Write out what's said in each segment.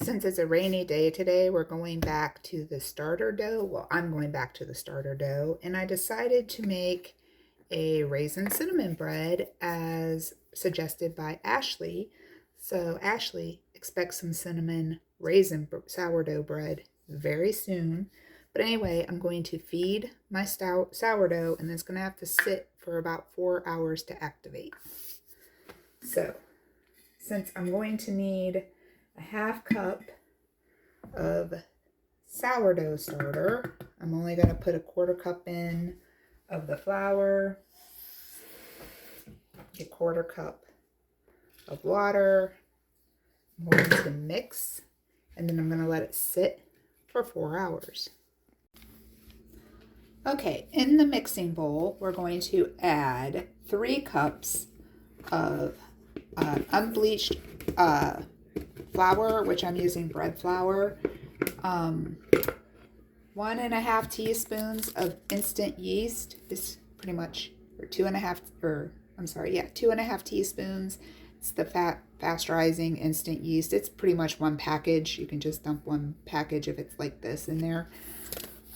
Since it's a rainy day today, we're going back to the starter dough. Well, I'm going back to the starter dough, and I decided to make a raisin cinnamon bread as suggested by Ashley. So Ashley expects some cinnamon raisin sourdough bread very soon. But anyway, I'm going to feed my sourdough, and it's going to have to sit for about 4 hours to activate. So since I'm going to need a half cup of sourdough starter, I'm only going to put a quarter cup in of the flour, a quarter cup of water. I'm going to mix, and then I'm going to let it sit for 4 hours. Okay, in the mixing bowl, we're going to add 3 cups of unbleached flour, which I'm using bread flour, 1.5 teaspoons of instant yeast is pretty much, or 2.5 teaspoons. It's the fast rising instant yeast. It's pretty much one package. You can just dump one package if it's like this in there.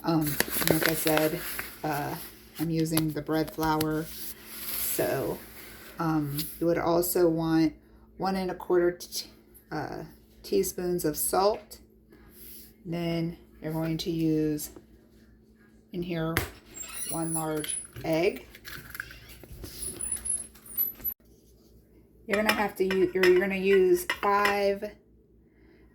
Like I said, I'm using the bread flour. So you would also want 1.25 teaspoons of salt. Then you're going to use in here 1 large egg. You're going to use 5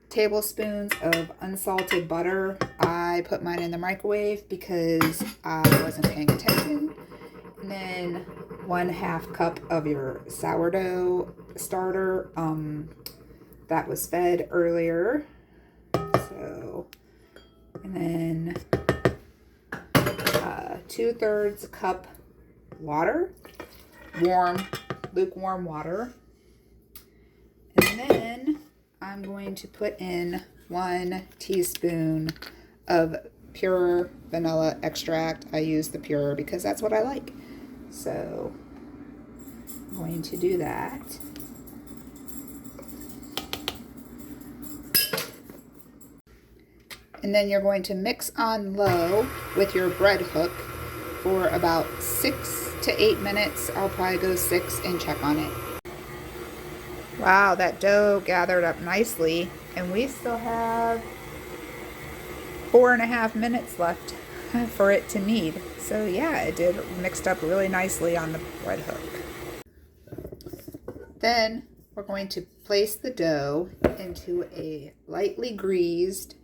tablespoons of unsalted butter. I put mine in the microwave because I wasn't paying attention. And then 1/2 cup of your sourdough starter that was fed earlier. So, and then 2/3 cup water, lukewarm water. And then I'm going to put in 1 teaspoon of pure vanilla extract. I use the pure because that's what I like. So I'm going to do that. And then you're going to mix on low with your bread hook for about 6 to 8 minutes. I'll probably go 6 and check on it. Wow, that dough gathered up nicely, and we still have 4.5 minutes left for it to knead. So yeah, it did mixed up really nicely on the bread hook. Then we're going to place the dough into a lightly greased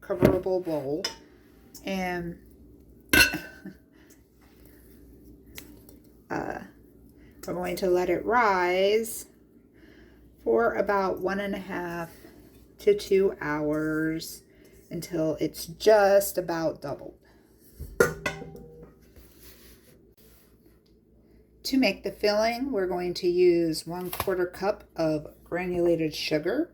coverable bowl, and we're going to let it rise for about 1.5 to 2 hours until it's just about doubled. To make the filling, we're going to use 1/4 cup of granulated sugar.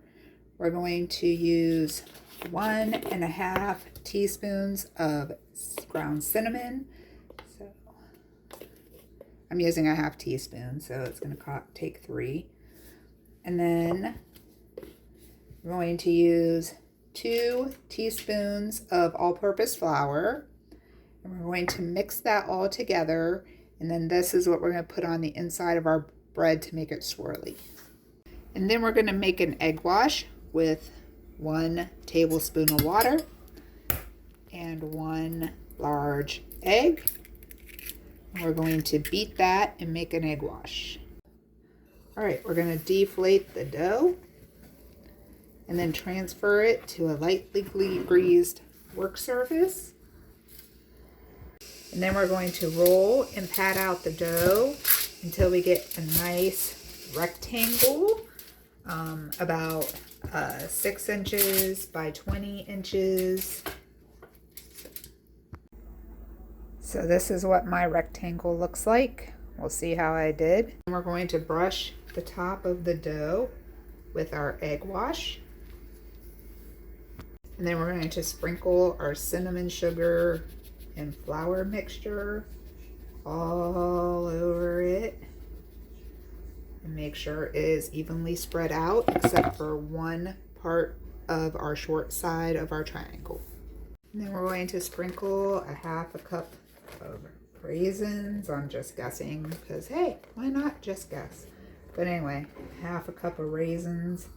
We're going to use 1.5 teaspoons of ground cinnamon. So I'm using a 1/2 teaspoon, so it's going to take 3. And then we're going to use 2 teaspoons of all-purpose flour. And we're going to mix that all together. And then this is what we're going to put on the inside of our bread to make it swirly. And then we're going to make an egg wash with 1 tablespoon of water and 1 large egg. And we're going to beat that and make an egg wash. All right, we're going to deflate the dough and then transfer it to a lightly greased work surface. And then we're going to roll and pat out the dough until we get a nice rectangle, about 6 inches by 20 inches. So this is what my rectangle looks like. We'll see how I did. And we're going to brush the top of the dough with our egg wash. And then we're going to sprinkle our cinnamon sugar and flour mixture all over it. And make sure it is evenly spread out except for one part of our short side of our triangle. And then we're going to sprinkle a half a cup of raisins. I'm just guessing because, hey, why not just guess? But anyway, half a cup of raisins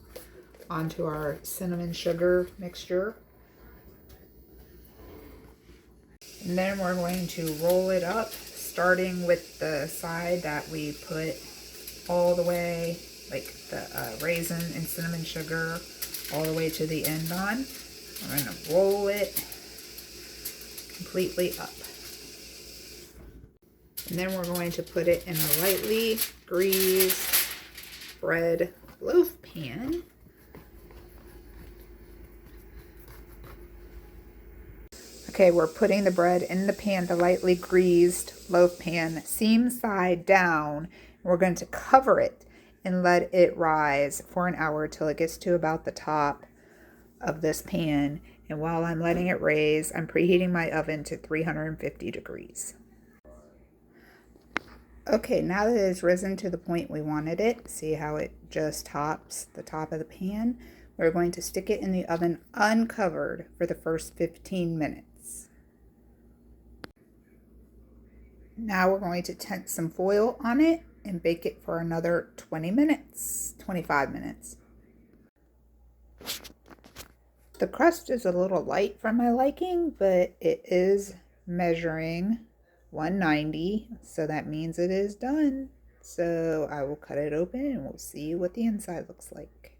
onto our cinnamon sugar mixture. And then we're going to roll it up, starting with the side that we put all the way, like the raisin and cinnamon sugar, all the way to the end on. We're going to roll it completely up. And then we're going to put it in a lightly greased bread loaf pan. Okay, we're putting the bread in the pan, the lightly greased loaf pan, seam side down. We're going to cover it and let it rise for an hour till it gets to about the top of this pan. And while I'm letting it raise, I'm preheating my oven to 350 degrees. Okay, now that it's risen to the point we wanted it, see how it just tops the top of the pan? We're going to stick it in the oven uncovered for the first 15 minutes. Now we're going to tent some foil on it and bake it for another 25 minutes. The crust is a little light for my liking, but it is measuring 190, so that means it is done. So I will cut it open and we'll see what the inside looks like.